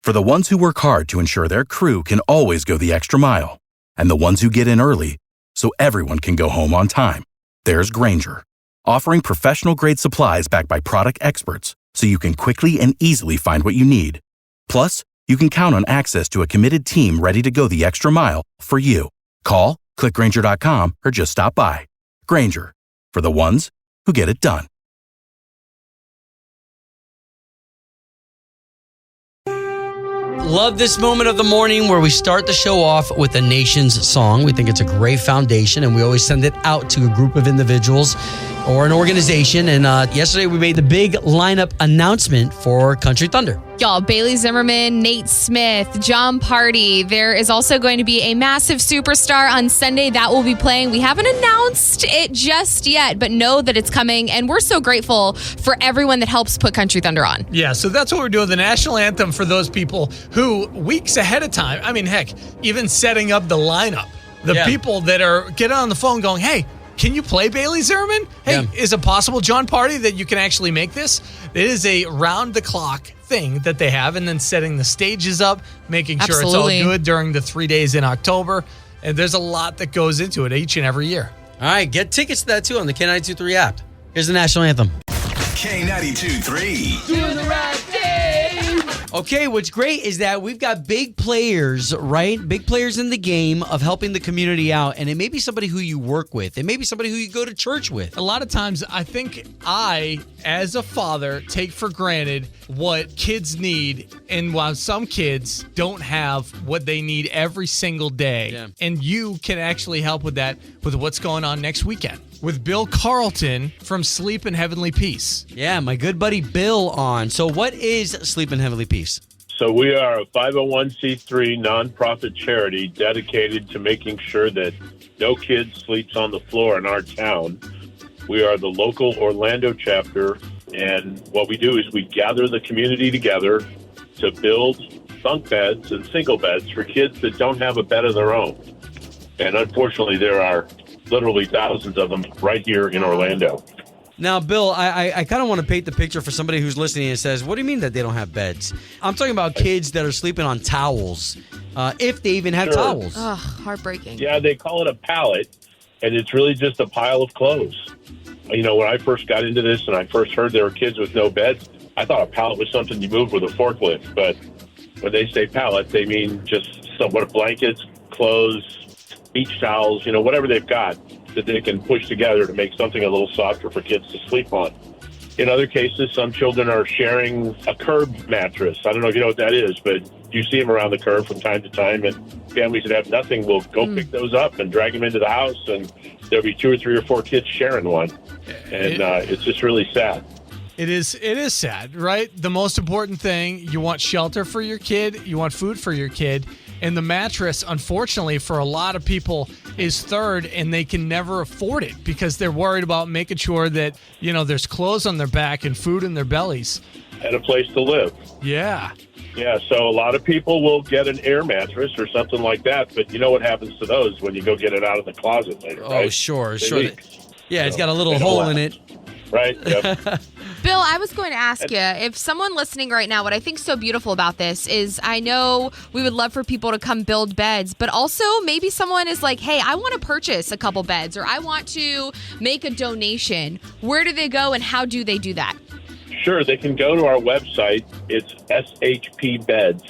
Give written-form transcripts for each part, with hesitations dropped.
For the ones who work hard to ensure their crew can always go the extra mile, and the ones who get in early so everyone can go home on time, there's Grainger, offering professional-grade supplies backed by product experts so you can quickly and easily find what you need. Plus, you can count on access to a committed team ready to go the extra mile for you. Call, click Grainger.com, or just stop by. Grainger, for the ones who get it done. Love this moment of the morning where we start the show off with a nation's song. We think it's a great foundation, and we always send it out to a group of individuals or an organization. And yesterday we made the big lineup announcement for Country Thunder. Y'all, Bailey Zimmerman, Nate Smith, John Party. There is also going to be a massive superstar on Sunday that will be playing. We haven't announced it just yet, but know that it's coming. And we're so grateful for everyone that helps put Country Thunder on. Yeah, so that's what we're doing. The national anthem for those people who weeks ahead of time, I mean, heck, even setting up the lineup. The people that are getting on the phone going, hey, can you play Bailey Zimmerman? Hey, is it possible, John Party, that you can actually make this? It is a round-the-clock thing that they have, and then setting the stages up, making sure it's all good during the 3 days in October. And there's a lot that goes into it each and every year. All right, get tickets to that, too, on the K92.3 app. Here's the national anthem. K92.3. Doing the right thing. Okay, what's great is that we've got big players, right? Big players in the game of helping the community out. And it may be somebody who you work with. It may be somebody who you go to church with. A lot of times, I think I, as a father, take for granted what kids need. And while some kids don't have what they need every single day, and you can actually help with that with what's going on next weekend. With Bill Carlton from Sleep in Heavenly Peace. Yeah, my good buddy Bill on. So what is Sleep in Heavenly Peace? So we are a 501c3 nonprofit charity dedicated to making sure that no kid sleeps on the floor in our town. We are the local Orlando chapter, and what we do is we gather the community together to build bunk beds and single beds for kids that don't have a bed of their own. And unfortunately, there are literally thousands of them right here in Orlando. Now, Bill, I kind of want to paint the picture for somebody who's listening and says, what do you mean that they don't have beds? I'm talking about kids that are sleeping on towels, if they even have towels. Ugh, heartbreaking. Yeah, they call it a pallet, and it's really just a pile of clothes. You know, when I first got into this and I first heard there were kids with no beds, I thought a pallet was something you moved with a forklift. But when they say pallet, they mean just somewhat blankets, clothes, beach towels, whatever they've got that they can push together to make something a little softer for kids to sleep on. In other cases, some children are sharing a curb mattress. I don't know if you know what that is, but you see them around the curb from time to time, and families that have nothing will go pick those up and drag them into the house, and there'll be 2 or 3 or 4 kids sharing one. And it's just really sad. It is sad, right? The most important thing, you want shelter for your kid, you want food for your kid, and the mattress, unfortunately, for a lot of people is third, and they can never afford it because they're worried about making sure that, there's clothes on their back and food in their bellies. And a place to live. Yeah. Yeah, so a lot of people will get an air mattress or something like that, but you know what happens to those when you go get it out of the closet later, right? Oh, sure. Yeah, it's So got a little hole in it. Right, yep. Bill, I was going to ask you, if someone listening right now, what I think is so beautiful about this is I know we would love for people to come build beds, but also maybe someone is like, hey, I want to purchase a couple beds or I want to make a donation. Where do they go and how do they do that? Sure, they can go to our website. It's shpbeds.org.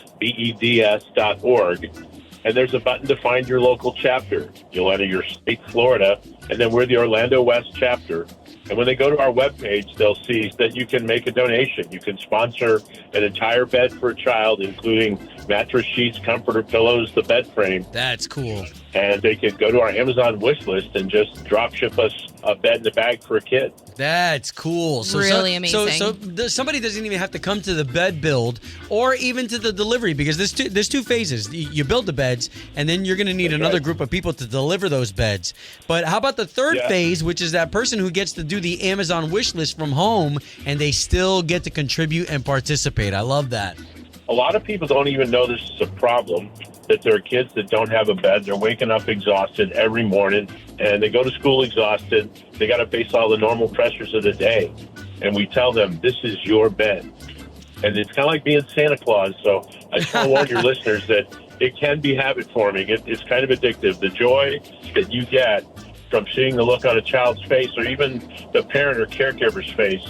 And there's a button to find your local chapter. You'll enter your state, Florida, and then we're the Orlando West chapter. And when they go to our webpage, they'll see that you can make a donation. You can sponsor an entire bed for a child, including mattress sheets, comforter pillows, the bed frame. That's cool. And they can go to our Amazon wish list and just drop ship us a bed in the bag for a kid. That's cool. Really amazing. So somebody doesn't even have to come to the bed build or even to the delivery because there's two phases. You build the beds, and then you're going to need another group of people to deliver those beds. But how about the third phase, which is that person who gets to do the Amazon wish list from home, and they still get to contribute and participate? I love that. A lot of people don't even know this is a problem, that there are kids that don't have a bed. They're waking up exhausted every morning, and they go to school exhausted. They got to face all the normal pressures of the day. And we tell them, this is your bed. and it's kind of like being Santa Claus. So I just want to warn your listeners that it can be habit forming. It's kind of addictive. The joy that you get from seeing the look on a child's face, or even the parent or caregiver's face,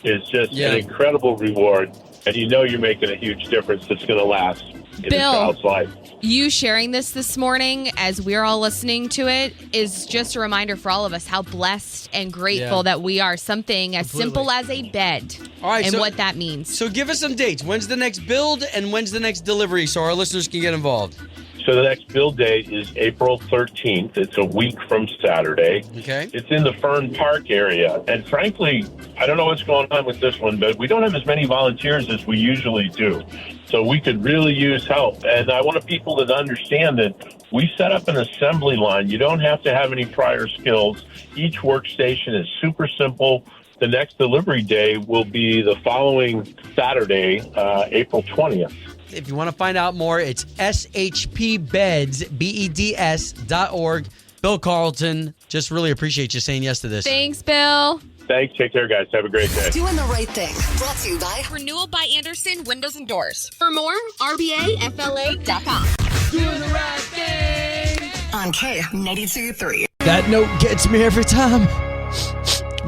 is just an incredible reward. And you know you're making a huge difference that's going to last in a child's life. You sharing this morning as we're all listening to it is just a reminder for all of us how blessed and grateful that we are. Something as simple as a bed and what that means. So give us some dates. When's the next build and when's the next delivery so our listeners can get involved? So the next build date is April 13th. It's a week from Saturday. Okay. It's in the Fern Park area. And frankly, I don't know what's going on with this one, but we don't have as many volunteers as we usually do. So we could really use help. And I want people to understand that we set up an assembly line. You don't have to have any prior skills. Each workstation is super simple. The next delivery day will be the following Saturday, April 20th. If you want to find out more, it's shpbeds.org. Bill Carlton, just really appreciate you saying yes to this. Thanks, Bill. Thanks. Take care, guys. Have a great day. Doing the right thing. Brought to you by Renewal by Anderson Windows and Doors. For more, rbafla.com. Doing the right thing. on K92.3. That note gets me every time.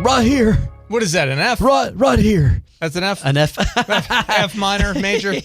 Right here. What is that, an F? Right here. That's an F? An F. F minor, major.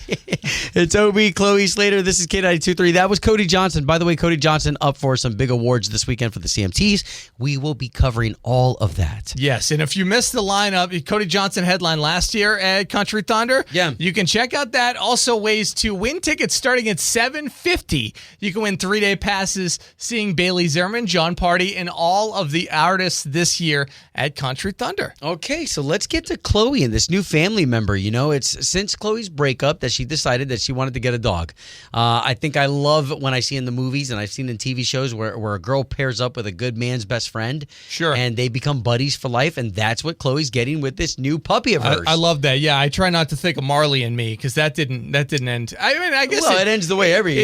It's Obi, Chloe Slater. This is K92.3. That was Cody Johnson. By the way, Cody Johnson up for some big awards this weekend for the CMTs. We will be covering all of that. Yes, and if you missed the lineup, Cody Johnson headlined last year at Country Thunder. Yeah. You can check out that. Also, ways to win tickets starting at $7.50. You can win 3-day passes seeing Bailey Zimmerman, John Party, and all of the artists this year at Country Thunder. Okay, so let's get to Chloe and this new family member. You know, it's since Chloe's breakup that she decided that she wanted to get a dog. I think I love when I see in the movies and I've seen in TV shows where a girl pairs up with a good man's best friend. Sure. And they become buddies for life, and that's what Chloe's getting with this new puppy of hers. I love that. Yeah, I try not to think of Marley and Me because that didn't end. I mean, I guess it ends the way every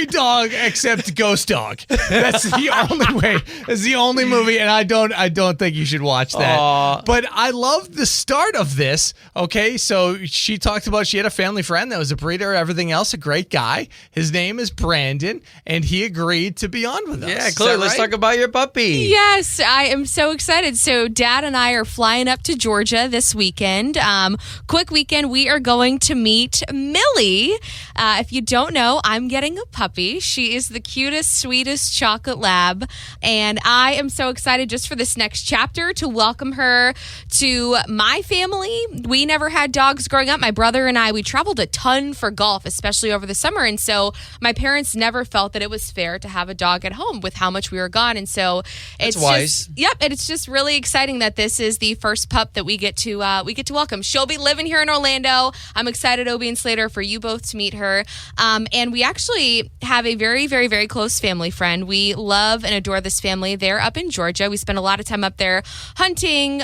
dog except Ghost Dog. That's the only way. It's the only movie, and I don't think you should watch that. But I love the start of this. Okay, so she talked about she had a family friend that was a breeder, everything else, a great guy. His name is Brandon, and he agreed to be on with us. Yeah, Chloe, let's talk about your puppy. Yes, I am so excited. So Dad and I are flying up to Georgia this weekend. Quick weekend, we are going to meet Millie. If you don't know, I'm getting a puppy. She is the cutest, sweetest chocolate lab, and I am so excited just for this next chapter to welcome her to my family. We never had dogs growing up. My brother and I, we traveled a ton for golf, especially over the summer, and so my parents never felt that it was fair to have a dog at home with how much we were gone, and so it's wise. And it's just really exciting that this is the first pup that we get to welcome. She'll be living here in Orlando. I'm excited, Obie and Slater, for you both to meet her. And we actually have a very, very, very close family friend. We love and adore this family. They're up in Georgia. We spend a lot of time up there hunting.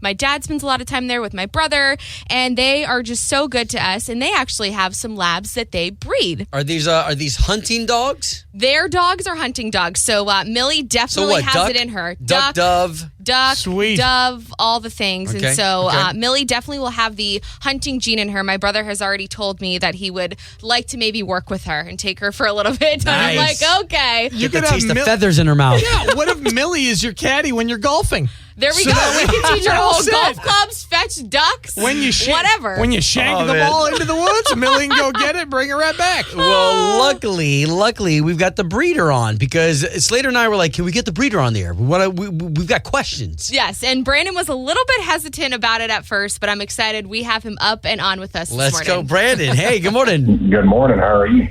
My dad spends a lot of time there with my brother, and they are just so good to us. And they actually have some labs that they breed. Are these hunting dogs? Their dogs are hunting dogs. So Millie definitely has it in her. Duck, dove. Duck, Sweet. dove, all the things. Okay. And so Okay. Millie definitely will have the hunting gene in her. My brother has already told me that he would like to maybe work with her and take her for a little bit. And I'm Nice. like, okay. You could can taste have the feathers in her mouth. Yeah, what if Millie is your caddy when you're golfing? There we So go. that We can teach her you're all whole set. golf clubs, fetch ducks, whatever. When you shank the man. ball into the woods, Millie can go get it, bring her right back. Well, luckily, we've got the breeder on because Slater and I were like, can we get the breeder on the air? We've got questions. Yes, and Brandon was a little bit hesitant about it at first, but I'm excited. We have him up and on with us this Let's morning. go, Brandon. Hey, good morning. Good morning. How are you?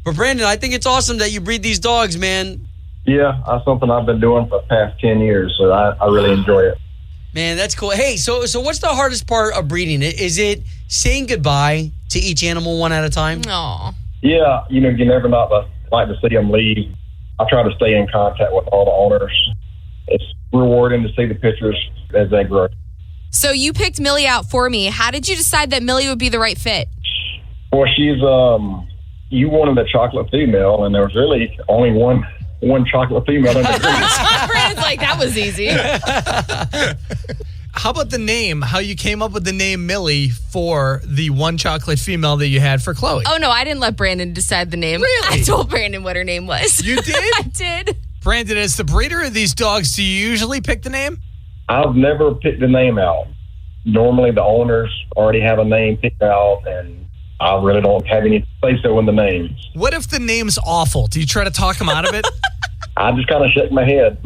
But Brandon, I think it's awesome that you breed these dogs, man. Yeah, that's something I've been doing for the past 10 years, so I really enjoy it. Man, that's cool. Hey, so what's the hardest part of breeding? Is it saying goodbye to each animal one at a time? Aw. Yeah, you never not like to see them leave. I try to stay in contact with all the owners. It's rewarding to see the pictures as they grow. So you picked Millie out for me. How did you decide that Millie would be the right fit? Well, she's, you wanted a chocolate female, and there was really only one chocolate female in the group. Brandon's like, that was easy. how about the name? How you came up with the name Millie for the one chocolate female that you had for Chloe? Oh, no, I didn't let Brandon decide the name. Really? I told Brandon what her name was. You did? I did. Brandon, as the breeder of these dogs, do you usually pick the name? I've never picked the name out. Normally, the owners already have a name picked out, and I really don't have any say-so in the names. What if the name's awful? Do you try to talk them out of it? I just kind of shake my head.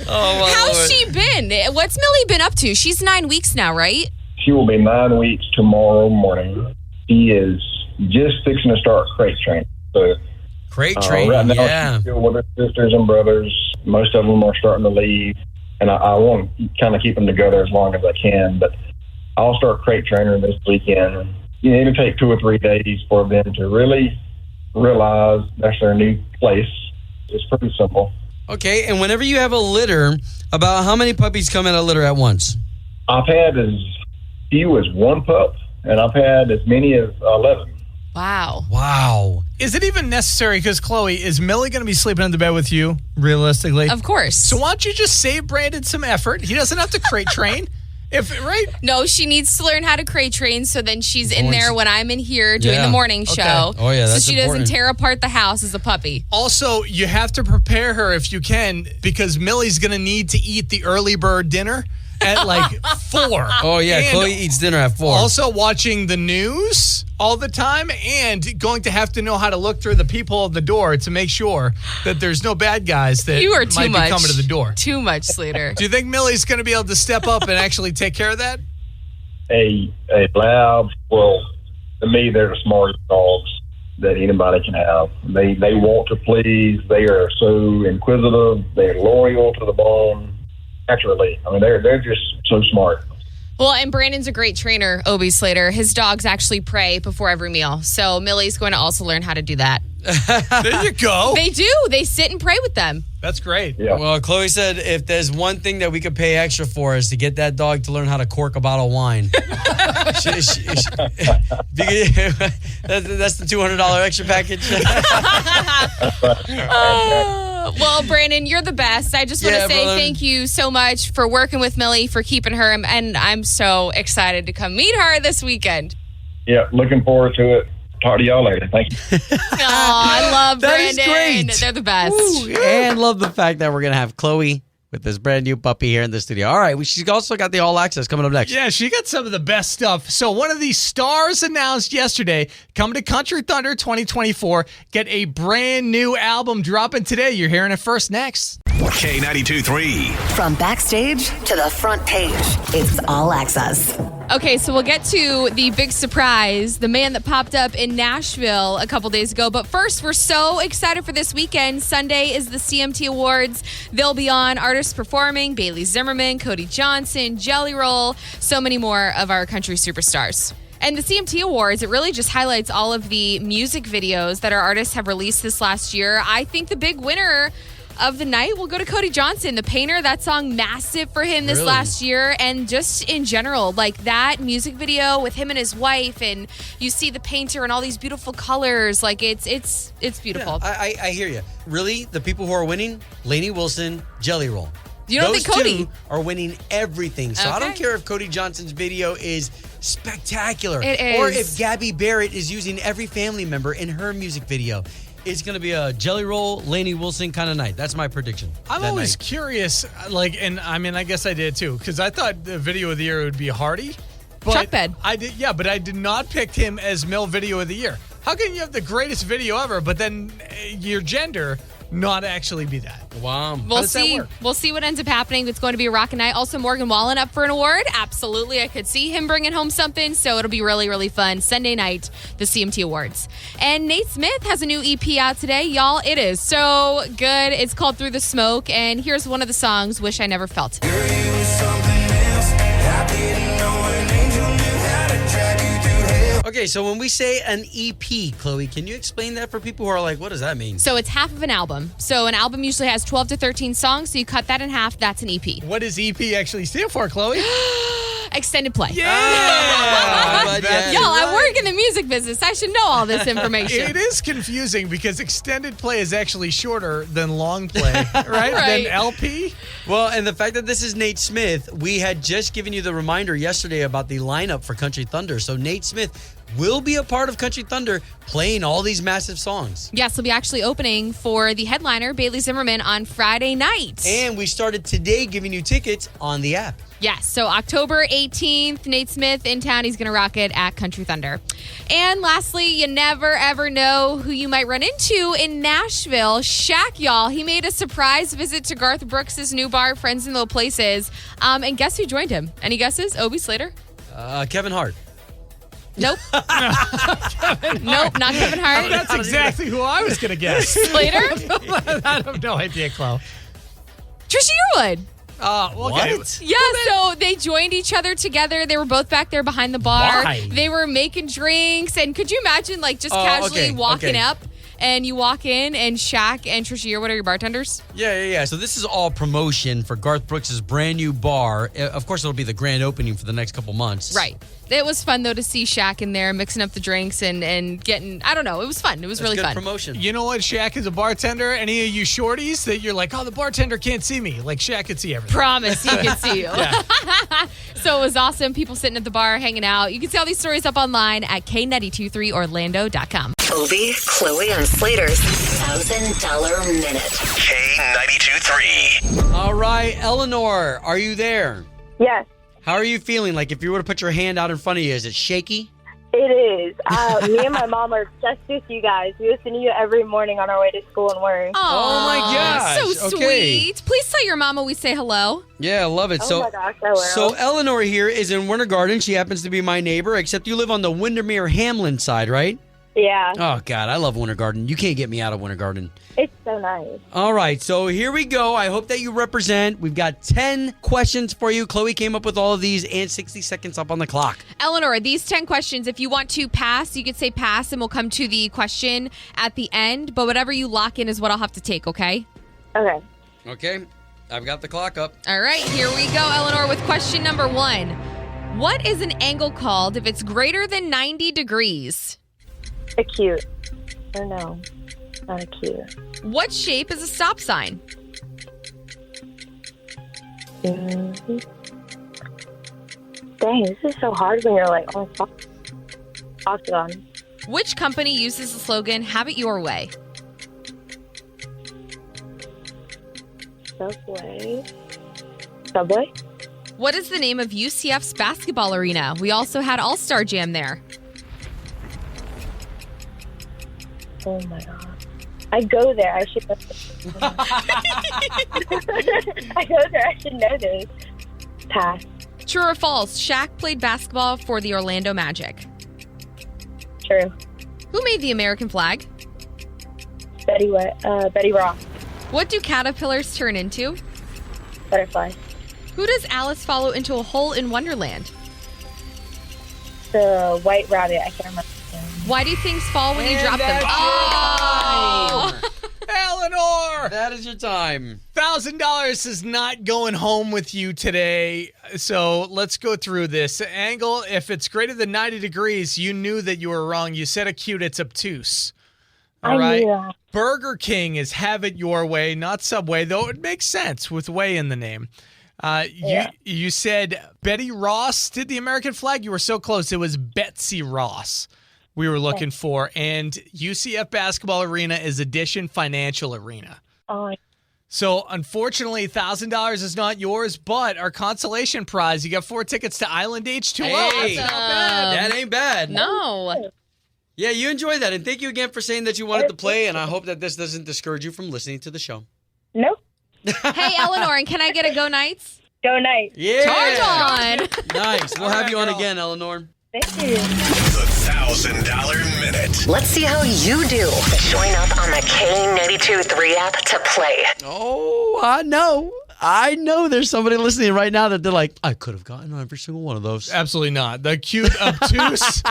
How's she been? What's Millie been up to? She's 9 weeks now, right? She will be 9 weeks tomorrow morning. She is just fixing to start crate training. So Crate training, right now, yeah. she's still with her sisters and brothers. Most of them are starting to leave, and I want to kind of keep them together as long as I can. But I'll start crate training this weekend. It'll take 2 or 3 days for them to really realize that's their new place. It's pretty simple. Okay, and whenever you have a litter, about how many puppies come in a litter at once? I've had as few as 1 pup, and I've had as many as 11. Wow. Wow. Is it even necessary? Because, Chloe, is Millie going to be sleeping in the bed with you, realistically? Of course. So why don't you just save Brandon some effort? He doesn't have to crate train. Right? No, she needs to learn how to crate train so then she's in there when I'm in here doing the morning show. Oh, yeah, that's so she important. doesn't tear apart the house as a puppy. Also, you have to prepare her if you can, because Millie's going to need to eat the early bird dinner at like 4. Oh, yeah, And Chloe eats dinner at 4. also watching the news all the time and going to have to know how to look through the peephole of the door to make sure that there's no bad guys that You are too might much. be coming to the door. Too much, Slater. Do you think Millie's going to be able to step up and actually take care of that? A lab, well, to me, they're the smartest dogs that anybody can have. They want to please. They are so inquisitive. They're loyal to the bone. Naturally, I mean, they're just so smart. Well, and Brandon's a great trainer, Obie Slater. His dogs actually pray before every meal. So Millie's going to also learn how to do that. There you go. They do. They sit and pray with them. That's great. Yeah. Well, Chloe said if there's one thing that we could pay extra for is to get that dog to learn how to cork a bottle of wine. That's the $200 extra package. Well, Brandon, you're the best. I just want to say thank you so much for working with Millie, for keeping her, and I'm so excited to come meet her this weekend. Yeah, looking forward to it. Talk to y'all later. Thank you. Oh, I love That is Brandon. great. They're the best. Woo. And love the fact that we're going to have Chloe with this brand new puppy here in the studio. All right, she's also got the All Access coming up next. Yeah, she got some of the best stuff. So one of these stars announced yesterday, coming to Country Thunder 2024, get a brand new album dropping today. You're hearing it first next. K92.3. From backstage to the front page, it's All Access. Okay, so we'll get to the big surprise, the man that popped up in Nashville a couple days ago. But first, we're so excited for this weekend. Sunday is the CMT Awards. They'll be on artists performing, Bailey Zimmerman, Cody Johnson, Jelly Roll, so many more of our country superstars. And the CMT Awards, it really just highlights all of the music videos that our artists have released this last year. I think the big winner of the night will go to Cody Johnson, The Painter. That song, massive for him this last year. And just in general, like that music video with him and his wife, and you see the painter and all these beautiful colors. Like it's beautiful. Yeah, I hear you. Really, the people who are winning, Lainey Wilson, Jelly Roll. You don't Those think Cody? two are winning everything. So I don't Okay. care if Cody Johnson's video is spectacular. It is. Or if Gabby Barrett is using every family member in her music video. It's going to be a Jelly Roll, Lainey Wilson kind of night. That's my prediction. I'm that always night. curious, and I mean, I guess I did too, because I thought the video of the year would be Hardy. But Chuck Bed. But I did not pick him as Mill Video of the Year. How can you have the greatest video ever, but then your gender not actually be that? Wow. How We'll does that see. work? We'll see what ends up happening. It's going to be a rockin' night. Also, Morgan Wallen up for an award. Absolutely. I could see him bringing home something. So it'll be really, really fun. Sunday night, the CMT Awards. And Nate Smith has a new EP out today. Y'all, it is so good. It's called Through the Smoke. And here's one of the songs, Wish I Never Felt. Okay, so when we say an EP, Chloe, can you explain that for people who are like, what does that mean? So it's half of an album. So an album usually has 12 to 13 songs. So you cut that in half. That's an EP. What does EP actually stand for, Chloe? Extended play. But yeah, Y'all, I work in the music business. I should know all this information. It is confusing because extended play is actually shorter than long play, right? Than LP. Well, and the fact that this is Nate Smith, we had just given you the reminder yesterday about the lineup for Country Thunder. So Nate Smith will be a part of Country Thunder playing all these massive songs. Yes, he'll be actually opening for the headliner, Bailey Zimmerman, on Friday night. And we started today giving you tickets on the app. Yes, so October 18th, Nate Smith in town. He's going to rock it at Country Thunder. And lastly, you never, ever know who you might run into in Nashville. Shaq, y'all, he made a surprise visit to Garth Brooks' new bar, Friends in Low Places. And guess who joined him? Any guesses? Obie Slater? Kevin Hart. Nope. Nope, not Kevin Hart. That's exactly who I was going to guess. Slater? I have no idea, Chloe. Trisha Yearwood. Okay. What? Yeah, so they joined each other together. They were both back there behind the bar. Why? They were making drinks. And could you imagine, like, just casually walking up and you walk in and Shaq and Trisha Yearwood are your bartenders? Yeah. So this is all promotion for Garth Brooks' brand new bar. Of course, it'll be the grand opening for the next couple months. Right. It was fun, though, to see Shaq in there mixing up the drinks and getting, I don't know, it was fun. It was really good fun. promotion. You know what? Shaq is a bartender. Any of you shorties that you're like, oh, the bartender can't see me. Like, Shaq can see everything. Promise he can see you. Yeah. So it was awesome. People sitting at the bar, hanging out. You can see all these stories up online at K923Orlando.com. Obie, Chloe, and Slater's $1,000 minute. K92.3. All right, Eleanor, are you there? Yes, How are you feeling? Like if you were to put your hand out in front of you, is it shaky? it is. Me and my mom are obsessed with you guys. We listen to you every morning on our way to school and work. Oh, my gosh. So Okay. sweet. Please tell your mama we say hello. Yeah, I love it. Oh my gosh, I will. So Eleanor here is in Winter Garden. She happens to be my neighbor, except you live on the Windermere Hamlin side, right? Yeah, Oh, God, I love Winter Garden. You can't get me out of Winter Garden. it's so nice. All right, so here we go. I hope that you represent. We've got 10 questions for you. Chloe came up with all of these and 60 seconds up on the clock. Eleanor, these 10 questions, if you want to pass, you could say pass and we'll come to the question at the end. But whatever you lock in is what I'll have to take, okay? Okay. Okay, I've got the clock up. All right, here we go, Eleanor, with question number 1. What is an angle called if it's greater than 90 degrees? Acute. Or no, not acute. What shape is a stop sign? Mhm. Dang, this is so hard when you're like, oh, fuck. Octagon. Which company uses the slogan, have it your way? Subway. Subway? What is the name of UCF's basketball arena? We also had All-Star Jam there. Oh my god. I go there. I should know this. I go there. I should know this. Pass. True or false? Shaq played basketball for the Orlando Magic. True. Who made the American flag? Betty Ross. What do caterpillars turn into? Butterfly. Who does Alice follow into a hole in Wonderland? The White Rabbit. I can't remember. Why do things fall when you And drop them? that's Oh! Eleanor! That is your time. $1,000 is not going home with you today. So let's go through this. Angle, if it's greater than 90 degrees, you knew that you were wrong. You said acute, it's obtuse. All I right. knew that. Burger King is have it your way, not Subway, though it makes sense with way in the name. You said Betty Ross did the American flag. You were so close. It was Betsy Ross we were looking for. And UCF Basketball Arena is Addition Financial Arena. Oh, So, unfortunately, $1,000 is not yours, but our consolation prize, you got 4 tickets to Island H2O. Hey, That's not bad. that ain't bad. No. Yeah, you enjoyed that. And thank you again for saying that you wanted to play. And I hope that this doesn't discourage you from listening to the show. nope. Hey, Eleanor, and can I get a go Knights? Go night. Yeah. Charge on. Nice. We'll have you on again, Eleanor. Thank you. The $1,000 minute. Let's see how you do. Join up on the K92.3 app to play. Oh, I know. I know there's somebody listening right now that they're like, I could have gotten every single one of those. Absolutely not. The cute, obtuse.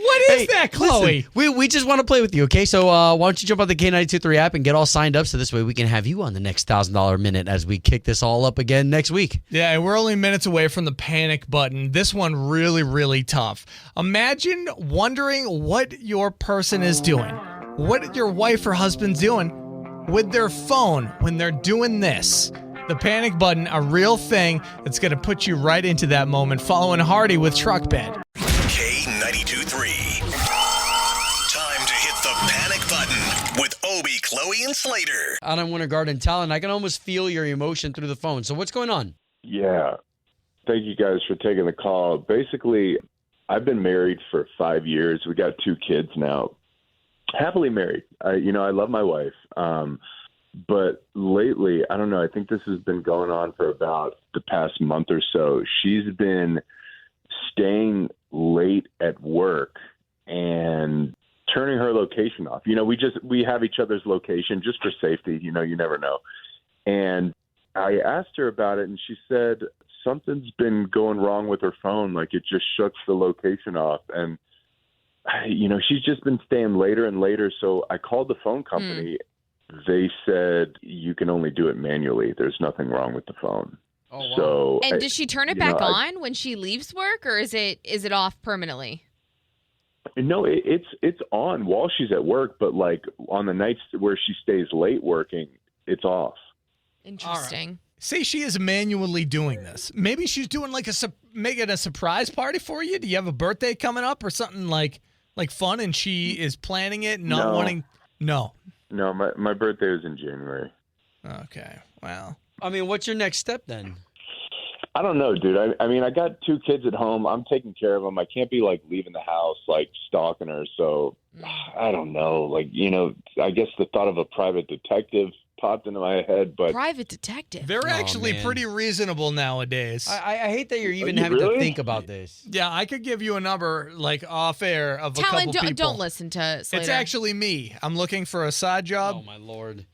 What is that, Chloe? Listen, we just want to play with you, okay? So why don't you jump on the K92.3 app and get all signed up so this way we can have you on the next $1,000 minute as we kick this all up again next week. Yeah, and we're only minutes away from the panic button. This one really, really tough. Imagine wondering what your person is doing, what your wife or husband's doing with their phone when they're doing this. The panic button, a real thing that's going to put you right into that moment. Following Hardy with Truck Bed. K92.3. Time to hit the panic button with Obie, Chloe, and Slater. Out on Winter Garden Talent, I can almost feel your emotion through the phone. So what's going on? Yeah. Thank you guys for taking the call. Basically, I've been married for 5 years. We got 2 kids now. Happily married. I love my wife. But lately, I don't know, I think this has been going on for about the past month or so. She's been staying late at work and turning her location off. We have each other's location just for safety. You never know. And I asked her about it, and she said something's been going wrong with her phone. Like, it just shuts the location off. And, she's just been staying later and later. So I called the phone company. They said you can only do it manually. There's nothing wrong with the phone. Oh, wow. So, And does she turn it back on when she leaves work, or is it off permanently? No, it's on while she's at work, but like on the nights where she stays late working, it's off. Interesting. Right. Say she is manually doing this. Maybe she's doing like making a surprise party for you. Do you have a birthday coming up or something like fun, and she is planning it, not wanting? No. No, my birthday was in January. Okay. Wow. I mean, what's your next step then? I don't know, dude. I got 2 kids at home. I'm taking care of them. I can't be like leaving the house, like stalking her. So I don't know. Like, I guess the thought of a private detective popped into my head, but Private detective. They're actually pretty reasonable nowadays. I hate that you're even having to think about this. Yeah, I could give you a number like off air of a Talent, couple people. don't listen to Slater. It's actually me. I'm looking for a side job. Oh, my Lord.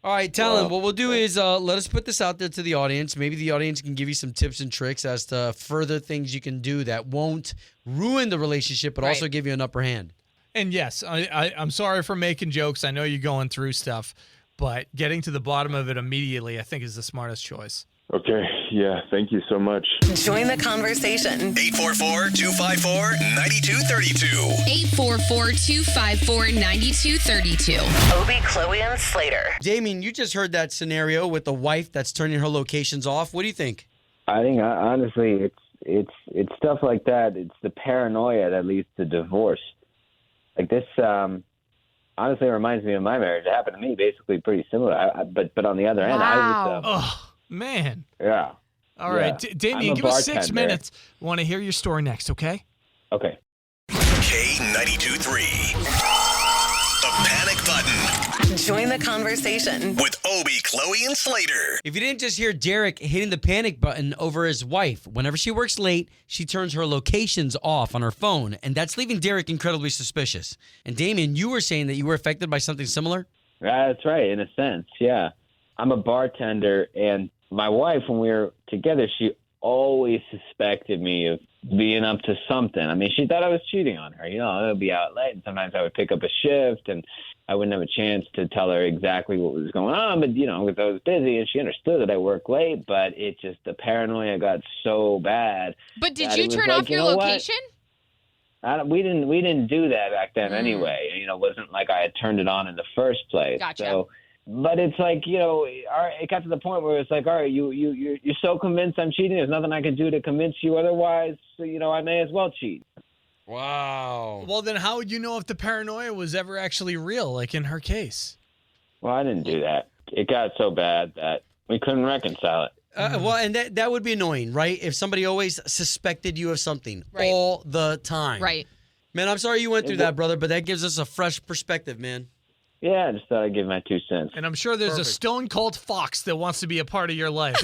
All right, Talon, what we'll do is let us put this out there to the audience. Maybe the audience can give you some tips and tricks as to further things you can do that won't ruin the relationship, but also give you an upper hand. And yes, I'm sorry for making jokes. I know you're going through stuff, but getting to the bottom of it immediately, I think, is the smartest choice. Okay. Yeah. Thank you so much. Join the conversation. 844-254-9232. 844-254-9232. Obie, Chloe, and Slater. Damien, you just heard that scenario with the wife that's turning her locations off. What do you think? I think, honestly, it's stuff like that. It's the paranoia that leads to divorce. Like this, honestly, it reminds me of my marriage. It happened to me, basically pretty similar. But on the other end, I was. Oh man. Yeah. All right, Damien, give us 6 minutes. Want to hear your story next, okay? Okay. K92.3. The panic button Join the conversation. with Obie, Chloe, and Slater. If you didn't just hear Derek hitting the panic button over his wife, whenever she works late, she turns her locations off on her phone, and that's leaving Derek incredibly suspicious. And Damien, you were saying that you were affected by something similar? That's right, in a sense, yeah. I'm a bartender, and my wife, when we were together, she always suspected me of being up to something. I mean, she thought I was cheating on her. I would be out late, and sometimes I would pick up a shift, and I wouldn't have a chance to tell her exactly what was going on, but, because I was busy, and she understood that I work late, but the paranoia got so bad. But did you turn off your location? We didn't do that back then anyway. It wasn't like I had turned it on in the first place. Gotcha. So, but it's like, it got to the point where it's like, all right, you're so convinced I'm cheating. There's nothing I can do to convince you otherwise. So, I may as well cheat. Wow. Well, then how would you know if the paranoia was ever actually real, like in her case? Well, I didn't do that. It got so bad that we couldn't reconcile it. Well, and that would be annoying, right? If somebody always suspected you of something all the time. Right. Man, I'm sorry you went through that, brother, but that gives us a fresh perspective, man. Yeah, I just thought I'd give my 2 cents. And I'm sure there's a stone-cold fox that wants to be a part of your life.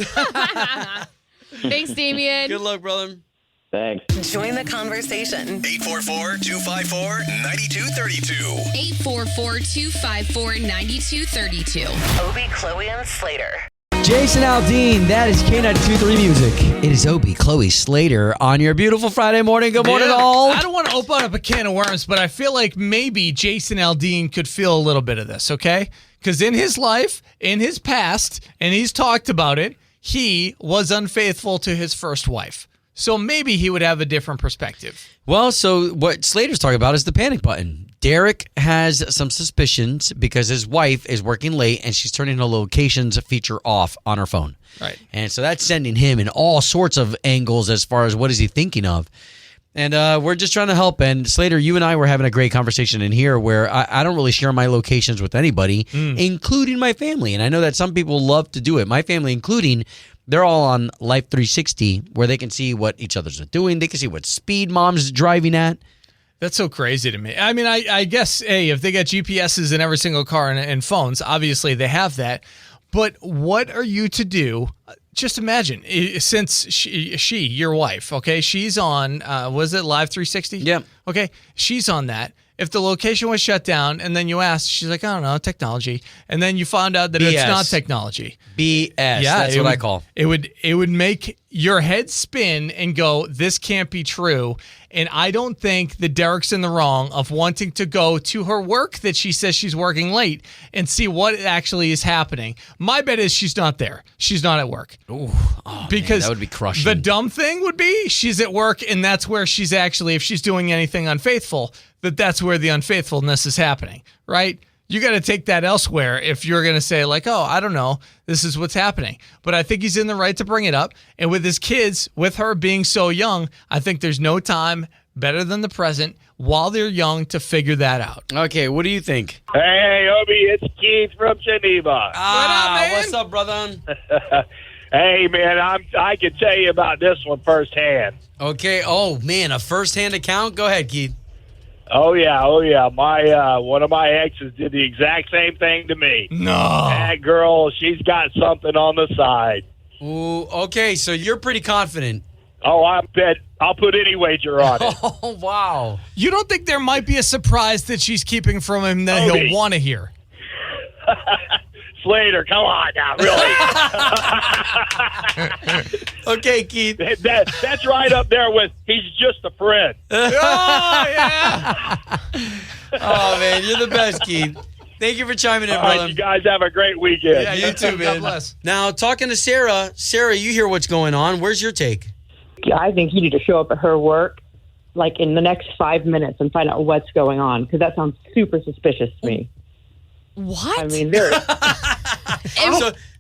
Thanks, Damien. Good luck, brother. Thanks. Join the conversation. 844-254-9232. 844-254-9232. Obie, Chloe, and Slater. Jason Aldean, that is K92.3 Music. It is Obie, Chloe Slater on your beautiful Friday morning. Good morning, all. I don't want to open up a can of worms, but I feel like maybe Jason Aldean could feel a little bit of this, okay? Because in his life, in his past, and he's talked about it, he was unfaithful to his first wife. So maybe he would have a different perspective. Well, so what Slater's talking about is the panic button. Derek has some suspicions because his wife is working late and she's turning her locations feature off on her phone. Right. And so that's sending him in all sorts of angles as far as what is he thinking of. And we're just trying to help. And Slater, you and I were having a great conversation in here where I don't really share my locations with anybody, including my family. And I know that some people love to do it. My family, including, they're all on Life 360 where they can see what each other's doing. They can see what speed mom's driving at. That's so crazy to me. I mean, I guess, hey, if they got GPSs in every single car and phones, obviously they have that. But what are you to do? Just imagine, since she your wife, okay, she's on, was it Live 360? Yeah. Okay, she's on that. If the location was shut down and then you asked, she's like, I don't know, technology. And then you found out that BS. it's not technology. BS. Yeah, that's what I call. It would make your head spin and go, this can't be true. And I don't think that Derek's in the wrong of wanting to go to her work that she says she's working late and see what actually is happening. My bet is she's not there. She's not at work. Ooh, because man, that would be crushing. The dumb thing would be she's at work and that's where she's actually, if she's doing anything unfaithful, that's where the unfaithfulness is happening, right? You got to take that elsewhere if you're going to say like, oh, I don't know, this is what's happening. But I think he's in the right to bring it up. And with his kids, with her being so young, I think there's no time better than the present while they're young to figure that out. Okay, what do you think? Hey, Obie, it's Keith from Geneva. What's up, brother? Hey, man, I can tell you about this one firsthand. Okay, oh, man, a first-hand account? Go ahead, Keith. Oh yeah. My one of my exes did the exact same thing to me. No. That girl, she's got something on the side. Ooh, okay, so you're pretty confident. Oh, I bet I'll put any wager on it. Oh, wow. You don't think there might be a surprise that she's keeping from him that he'll want to hear? Slater, come on now, really. Okay, Keith. That's right up there with he's just a friend. Oh, yeah. Oh, man, you're the best, Keith. Thank you for chiming in, All brother. right, you guys have a great weekend. Yeah, you too, man. God bless. Now, talking to Sarah. Sarah, you hear what's going on. Where's your take? I think you need to show up at her work like in the next 5 minutes and find out what's going on because that sounds super suspicious to me. What? I mean,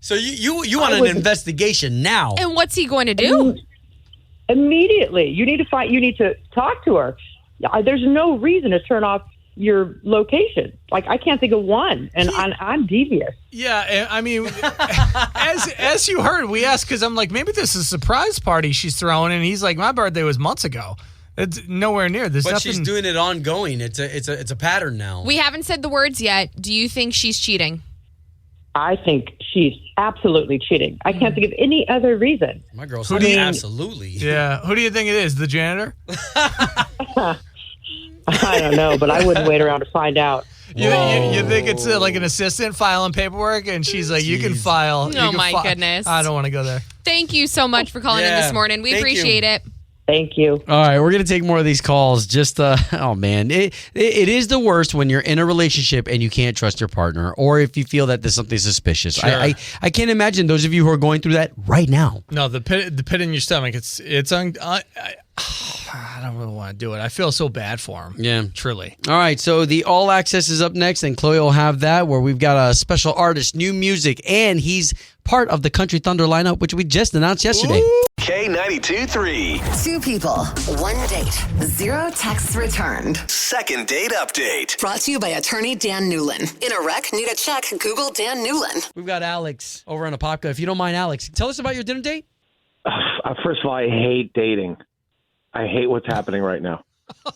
So you want an investigation now? And what's he going to do? Immediately, you need to talk to her. There's no reason to turn off your location. Like I can't think of one, and I'm devious. Yeah, I mean, as you heard, we asked because I'm like, maybe this is a surprise party she's throwing, and he's like, my birthday was months ago. It's nowhere near. There's but nothing. She's doing it ongoing. It's a pattern now. We haven't said the words yet. Do you think she's cheating? I think she's absolutely cheating. I can't think of any other reason. My girl's saying absolutely. Yeah. Who do you think it is? The janitor? I don't know, but I wouldn't wait around to find out. You think it's like an assistant filing paperwork, and she's like, you can file. Oh, my goodness. I don't want to go there. Thank you so much for calling in this morning. We appreciate it. Thank you. All right, we're going to take more of these calls. Just, oh, man. It is the worst when you're in a relationship and you can't trust your partner or if you feel that there's something suspicious. Sure. I can't imagine those of you who are going through that right now. No, the pit in your stomach, it's I don't really want to do it. I feel so bad for him. Yeah. Truly. All right, so the All Access is up next, and Chloe will have that, where we've got a special artist, new music, and he's part of the Country Thunder lineup, which we just announced yesterday. K92.3. Two people, one date, 0 texts returned. Second date update. Brought to you by attorney Dan Newlin. In a wreck, need a check, Google Dan Newlin. We've got Alex over on Apopka. If you don't mind, Alex, tell us about your dinner date. First of all, I hate dating. I hate what's happening right now.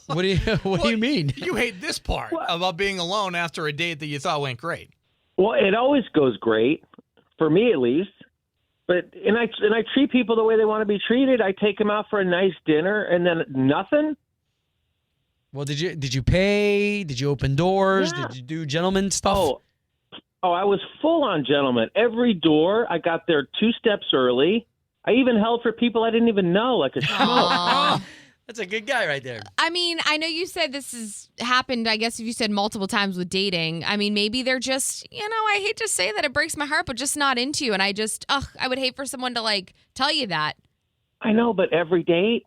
What do you mean? You hate this part about being alone after a date that you thought went great. Well, it always goes great, for me at least. But I treat people the way they want to be treated. I take them out for a nice dinner, and then nothing. Well, did you pay? Did you open doors? Yeah. Did you do gentleman stuff? Oh, Oh, I was full on gentleman. Every door, I got there 2 steps early. I even held for people I didn't even know, like a schmo. That's a good guy right there. I mean, I know you said this has happened, I guess if you said multiple times with dating. I mean, maybe they're just, I hate to say that, it breaks my heart, but just not into you. And I would hate for someone to, tell you that. I know, but every date?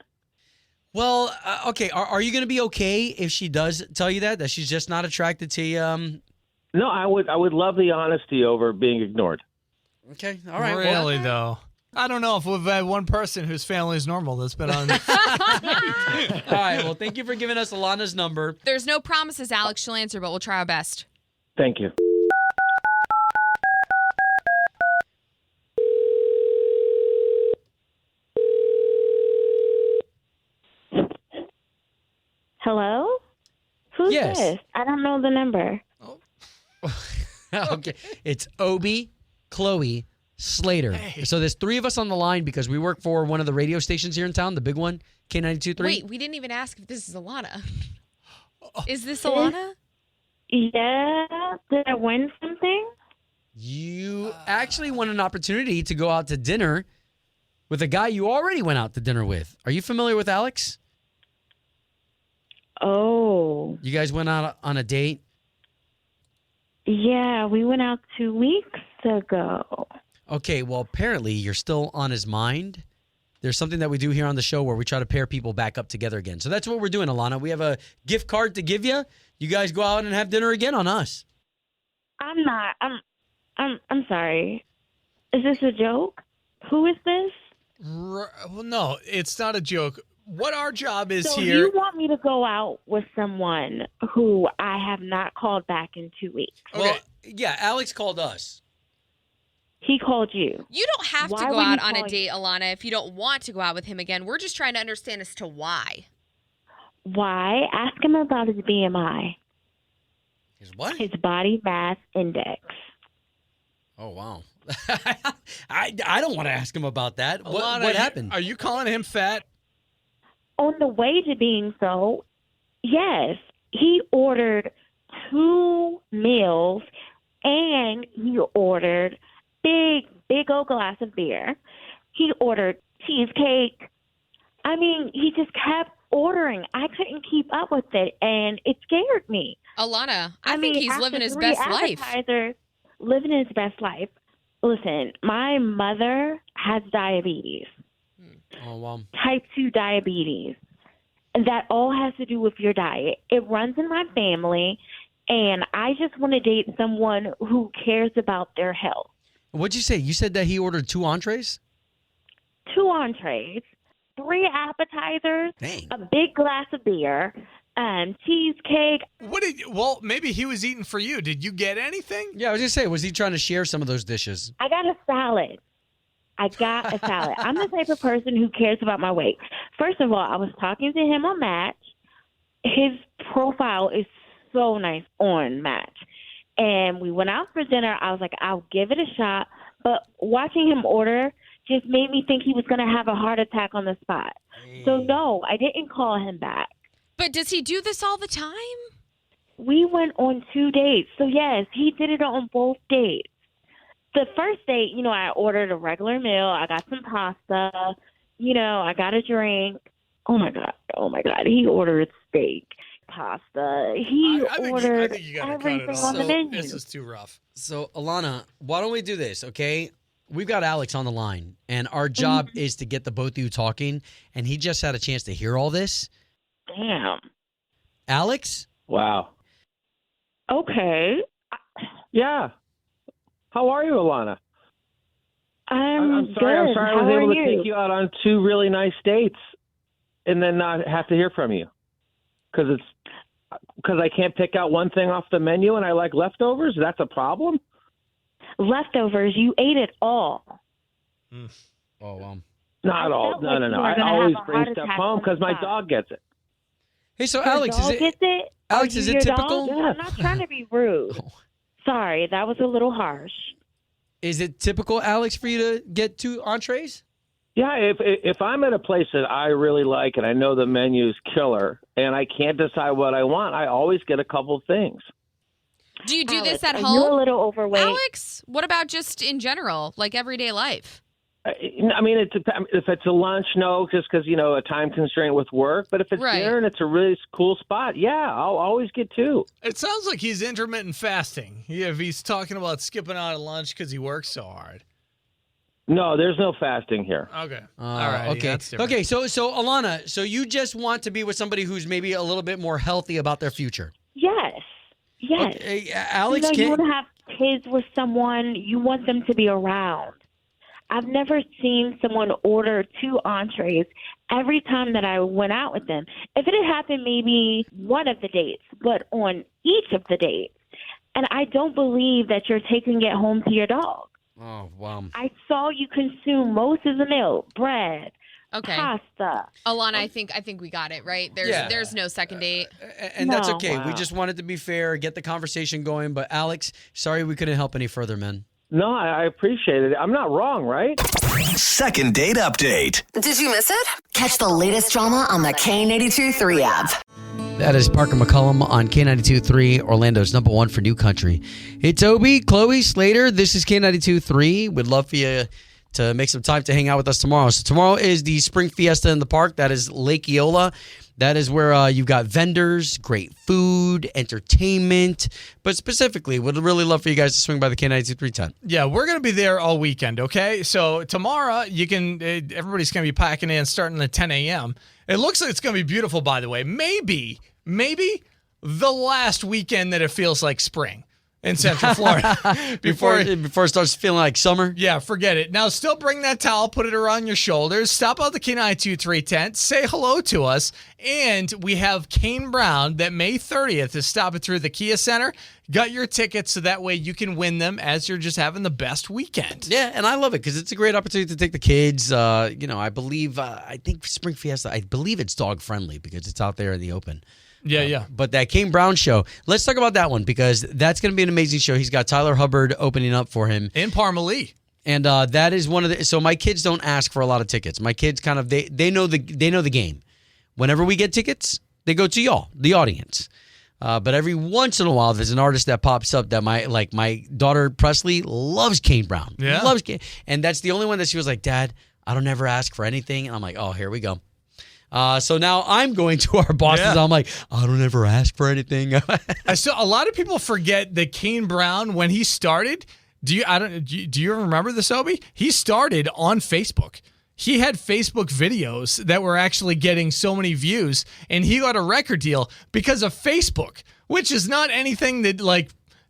Well, okay. Are you going to be okay if she does tell you that she's just not attracted to you? No, I would love the honesty over being ignored. Okay, all right. Really, though? I don't know if we've had one person whose family is normal that's been on. All right. Well, thank you for giving us Alana's number. There's no promises, Alex. She'll answer, but we'll try our best. Thank you. Hello? Who's Yes. this? I don't know the number. Okay. It's Obi, Chloe, Slater. Hey. So there's 3 of us on the line because we work for one of the radio stations here in town, the big one, K92.3. Wait, we didn't even ask if this is Alana. Is this Alana? Yeah. Did I win something? You actually won an opportunity to go out to dinner with a guy you already went out to dinner with. Are you familiar with Alex? Oh. You guys went out on a date? Yeah, we went out 2 weeks ago. Okay, well, apparently you're still on his mind. There's something that we do here on the show where we try to pair people back up together again. So that's what we're doing, Alana. We have a gift card to give you. You guys go out and have dinner again on us. I'm not. I'm sorry. Is this a joke? Who is this? Well, no, it's not a joke. What our job is So here. you want me to go out with someone who I have not called back in 2 weeks? Well, yeah, Alex called us. He called you. You don't have Why to go would he out on a call date, Alana, if you don't want to go out with him again. We're just trying to understand as to why. Why? Ask him about his BMI. His what? His body mass index. Oh, wow. I don't want to ask him about that. Alana, What happened? Are you calling him fat? On the way to being so, yes, he ordered 2 meals and he ordered big old glass of beer. He ordered cheesecake. I mean, he just kept ordering. I couldn't keep up with it and it scared me. Alana, I think he's after living his 3 best life. appetizers, living his best life. Listen, my mother has diabetes. Oh, wow. Type 2 diabetes. And that all has to do with your diet. It runs in my family, and I just want to date someone who cares about their health. What'd you say? You said that he ordered 2 entrees? 2 entrees, 3 appetizers, Dang. a big glass of beer, cheesecake. Well, maybe he was eating for you. Did you get anything? Yeah, I was going to say, was he trying to share some of those dishes? I got a salad. I'm the type of person who cares about my weight. First of all, I was talking to him on Match. His profile is so nice on Match. And we went out for dinner. I was like, I'll give it a shot. But watching him order just made me think he was going to have a heart attack on the spot. So, no, I didn't call him back. But does he do this all the time? We went on 2 dates. So, yes, he did it on both dates. The first date, I ordered a regular meal. I got some pasta. I got a drink. Oh, my God. He ordered steak, pasta. I ordered think you gotta cut everything it on the off. menu. This is too rough. So, Alana, why don't we do this, okay? We've got Alex on the line, and our job is to get the both of you talking, and he just had a chance to hear all this. Damn. Alex? Wow. Okay. Yeah. How are you, Alana? I'm sorry. I'm good. sorry I How was are able you? to take you out on 2 really nice dates and then not have to hear from you because I can't pick out one thing off the menu and I like leftovers. That's a problem. Leftovers. You ate it all. Oh, Not all. felt No, like no, you no. were I gonna always have a bring heart stuff attack home on because the my spot. dog gets it. Hey, so Your Alex, dog gets it? Alex, Are is you it your typical? dog? I'm not trying to be rude. Sorry, that was a little harsh. Is it typical, Alex, for you to get 2 entrees? Yeah, if I'm at a place that I really like and I know the menu's killer and I can't decide what I want, I always get a couple things. Do you do this at are home? You a little overweight, Alex? What about just in general, like everyday life? I mean, if it's a lunch, no, just because, a time constraint with work. But if it's dinner and it's a really cool spot, yeah, I'll always get two. It sounds like he's intermittent fasting. Yeah, if he's talking about skipping out at lunch because he works so hard. No, there's no fasting here. Okay. All right. Okay. Okay. So Alana, so you just want to be with somebody who's maybe a little bit more healthy about their future. Yes. Yes. Okay, Alex, you want to have kids with someone, you want them to be around. I've never seen someone order 2 entrees every time that I went out with them. If it had happened maybe one of the dates, but on each of the dates. And I don't believe that you're taking it home to your dog. Oh, wow. I saw you consume most of the meal, bread, pasta. Alana, I think we got it, right? There's no second date. And that's okay. We just wanted to be fair, get the conversation going. But Alex, sorry we couldn't help any further, man. No, I appreciate it. I'm not wrong, right? Second date update. Did you miss it? Catch the latest drama on the K82-3 app. That is Parker McCullum on K92.3, Orlando's #1 for New Country. It's Obi, Chloe, Slater. This is K92.3. We'd love for you to make some time to hang out with us tomorrow. So tomorrow is the Spring Fiesta in the park. That is Lake Eola. That is where you've got vendors, great food, entertainment. But specifically, would really love for you guys to swing by the K92.3 tent. Yeah, we're going to be there all weekend, okay? So tomorrow, everybody's going to be packing in starting at 10 a.m. It looks like it's going to be beautiful, by the way. Maybe the last weekend that it feels like spring in Central Florida. before it starts feeling like summer? Yeah, forget it. Now, still bring that towel, put it around your shoulders, stop out the K92.3 tent, say hello to us, and we have Kane Brown that May 30th is stopping through the Kia Center. Got your tickets so that way you can win them as you're just having the best weekend. Yeah, and I love it because it's a great opportunity to take the kids. I think Spring Fiesta, I believe it's dog friendly because it's out there in the open. Yeah. But that Kane Brown show, let's talk about that one because that's going to be an amazing show. He's got Tyler Hubbard opening up for him. In Parmalee. And that is one of the. So my kids don't ask for a lot of tickets. My kids kind of they know the game. Whenever we get tickets, they go to y'all, the audience. But every once in a while, there's an artist that pops up that my daughter Presley loves Kane Brown. Yeah. Loves Kane, and that's the only one that she was like, Dad, I don't ever ask for anything. And I'm like, oh, here we go. So now I'm going to our bosses. Yeah. I'm like, I don't ever ask for anything. A lot of people forget that Kane Brown, when he started, do you remember this, Obi? He started on Facebook. He had Facebook videos that were actually getting so many views, and he got a record deal because of Facebook, which is not anything that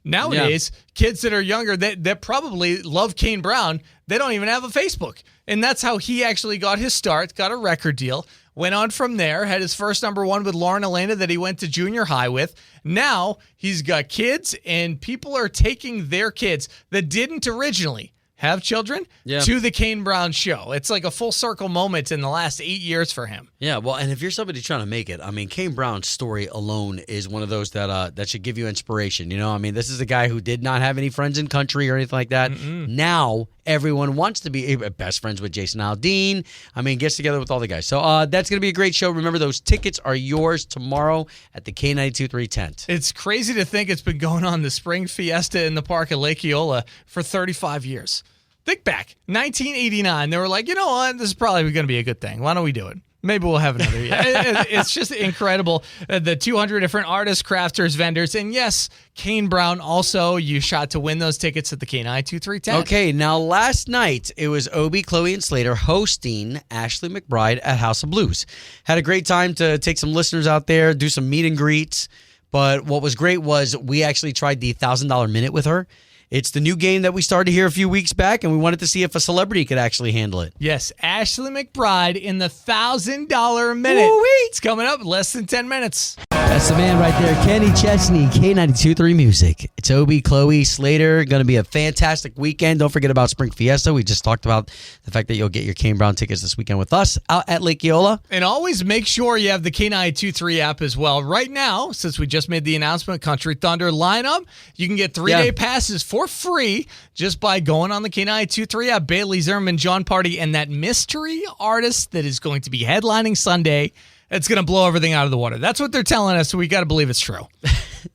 nowadays kids that are younger that probably love Kane Brown, they don't even have a Facebook. And that's how he actually got his start, got a record deal. Went on from there, had his first #1 with Lauren Elena that he went to junior high with. Now he's got kids, and people are taking their kids that didn't originally have children to the Kane Brown show. It's like a full circle moment in the last 8 years for him. Yeah, well, and if you're somebody trying to make it, I mean, Kane Brown's story alone is one of those that should give you inspiration. You know, I mean, this is a guy who did not have any friends in country or anything like that. Mm-mm. Now everyone wants to be best friends with Jason Aldean. I mean, gets together with all the guys. So that's going to be a great show. Remember, those tickets are yours tomorrow at the K92.3 tent. It's crazy to think it's been going on the Spring Fiesta in the park at Lake Eola for 35 years. Think back, 1989, they were like, you know what, this is probably going to be a good thing. Why don't we do it? Maybe we'll have another year. It's just incredible. The 200 different artists, crafters, vendors, and yes, Kane Brown also, you shot to win those tickets at the K92.3 tent. Okay, now last night, it was Obi, Chloe, and Slater hosting Ashley McBryde at House of Blues. Had a great time to take some listeners out there, do some meet and greets, but what was great was we actually tried the $1,000 minute with her. It's the new game that we started here a few weeks back, and we wanted to see if a celebrity could actually handle it. Yes, Ashley McBryde in the $1,000 minute. Woo-wee. It's coming up in less than 10 minutes. That's the man right there, Kenny Chesney, K92.3 Music. It's Obi, Chloe, Slater. Going to be a fantastic weekend. Don't forget about Spring Fiesta. We just talked about the fact that you'll get your Kane Brown tickets this weekend with us out at Lake Eola. And always make sure you have the K92.3 app as well. Right now, since we just made the announcement, Country Thunder lineup, you can get 3-day passes for free just by going on the K92.3 app. Bailey Zimmerman, John Party, and that mystery artist that is going to be headlining Sunday. It's going to blow everything out of the water. That's what they're telling us, so we got to believe it's true.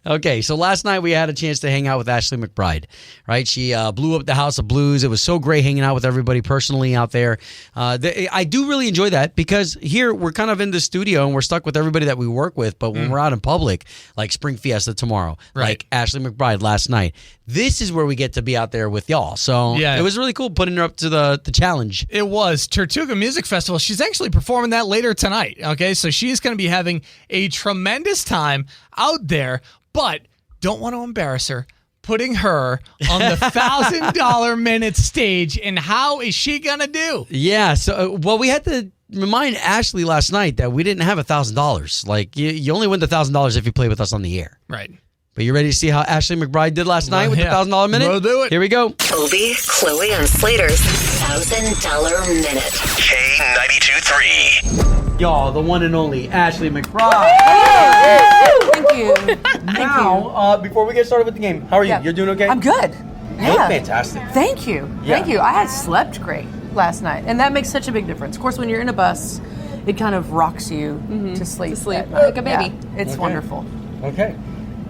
Okay, so last night we had a chance to hang out with Ashley McBryde, right? She blew up the House of Blues. It was so great hanging out with everybody personally out there. I do really enjoy that because here we're kind of in the studio and we're stuck with everybody that we work with. But when we're out in public, like Spring Fiesta tomorrow, like Ashley McBryde last night, this is where we get to be out there with y'all. So it was really cool putting her up to the challenge. It was. Tortuga Music Festival. She's actually performing that later tonight. Okay, so she's going to be having a tremendous time out there, but don't want to embarrass her. Putting her on the $1,000 minute stage, and how is she going to do? Yeah, so, we had to remind Ashley last night that we didn't have $1,000. Like, you only win the $1,000 if you play with us on the air. Right. But you ready to see how Ashley McBryde did last night with the $1,000 minute? We'll do it. Here we go. Obie, Chloe, and Slater's $1,000 minute. K92.3. Y'all, the one and only Ashley McBryde. Thank you. Now, before we get started with the game, how are you? Yeah. You're doing okay? I'm good. You look Yeah. fantastic. Thank you. Yeah. Thank you. I had slept great last night, and that makes such a big difference. Of course, when you're in a bus, it kind of rocks you to sleep. Like a baby. Yeah, it's wonderful. Okay.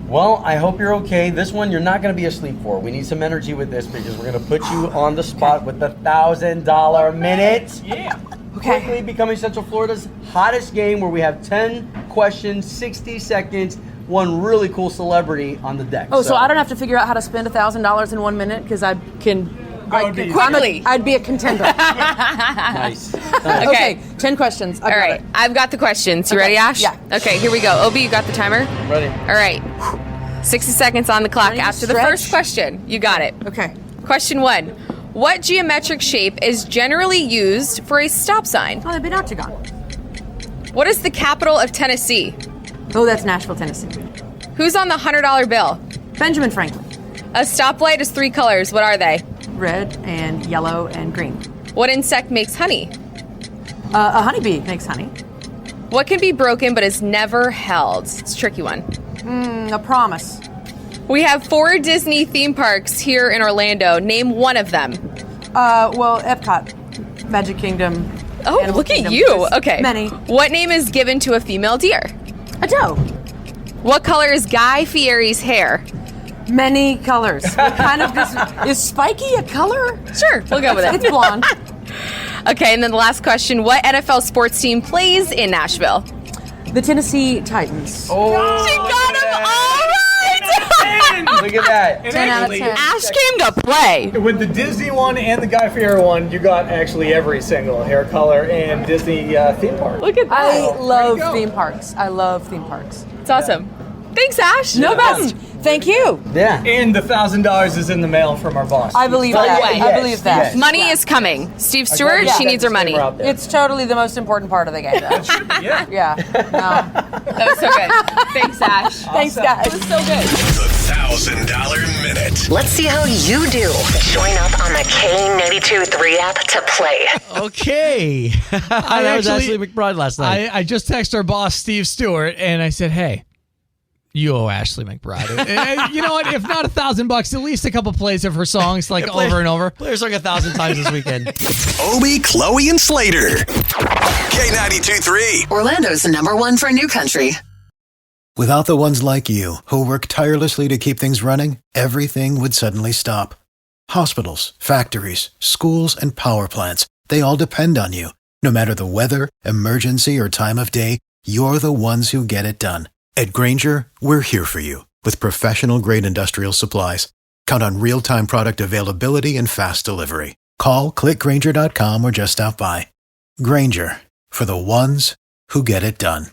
Well, I hope you're okay. This one you're not going to be asleep for. We need some energy with this because we're going to put you on the spot with the $1,000 minute. Yeah. Okay. Quickly becoming Central Florida's hottest game where we have 10 questions, 60 seconds, one really cool celebrity on the deck. Oh, so I don't have to figure out how to spend $1,000 in 1 minute because I can Quickly. I'd be a contender. Nice. Okay, 10 questions. All right, I've got the questions. You ready, Ash? Yeah. Okay, here we go. Obi, you got the timer? Ready. All right. 60 seconds on the clock Ready to after the stretch? first question. You got it. Okay. Question 1. What geometric shape is generally used for a stop sign? Oh, that'd be an octagon. What is the capital of Tennessee? Oh, that's Nashville, Tennessee. Who's on the $100 bill? Benjamin Franklin. A stoplight is 3 colors. What are they? Red and yellow and green. What insect makes honey? A honeybee makes honey. What can be broken but is never held? It's a tricky one. A promise. We have 4 Disney theme parks here in Orlando. Name one of them. Well, Epcot, Magic Kingdom. Oh, Animal look Kingdom. at you. There's Okay. Many. What name is given to a female deer? A doe. What color is Guy Fieri's hair? Many colors. What kind of is spiky a color? Sure, we'll go with it. It's blonde. Okay, and then the last question. What NFL sports team plays in Nashville? The Tennessee Titans. Oh, She got him all right! look at that. 10 out of 10. Ash came to play. With the Disney one and the Guy Fieri one, you got actually every single hair color and Disney theme park. Look at that. I love theme parks. I love theme parks. It's awesome. Thanks, Ash. No problem. Thank you. Yeah. And the $1,000 is in the mail from our boss. I believe By the that. way. I believe that. Yes. Money is coming. Steve Stewart, Yeah. she needs her money. Out there. It's totally the most important part of the game. Though. Yeah. Yeah. No. That was so good. Thanks, Ash. Thanks, guys. That was so good. The $1,000 minute. Let's see how you do. Join up on the K92.3 app to play. Okay. That was Ashley McBryde last night. I just texted our boss, Steve Stewart, and I said, hey, you owe Ashley McBryde. And you know what? If not $1,000, at least a couple plays of her songs, like over and over. Play her song 1,000 times this weekend. Obie, Chloe, and Slater. K92.3. Orlando's #1 for new country. Without the ones like you, who work tirelessly to keep things running, everything would suddenly stop. Hospitals, factories, schools, and power plants, they all depend on you. No matter the weather, emergency, or time of day, you're the ones who get it done. At Grainger, we're here for you with professional-grade industrial supplies. Count on real-time product availability and fast delivery. Call, click Grainger.com, or just stop by. Grainger, for the ones who get it done.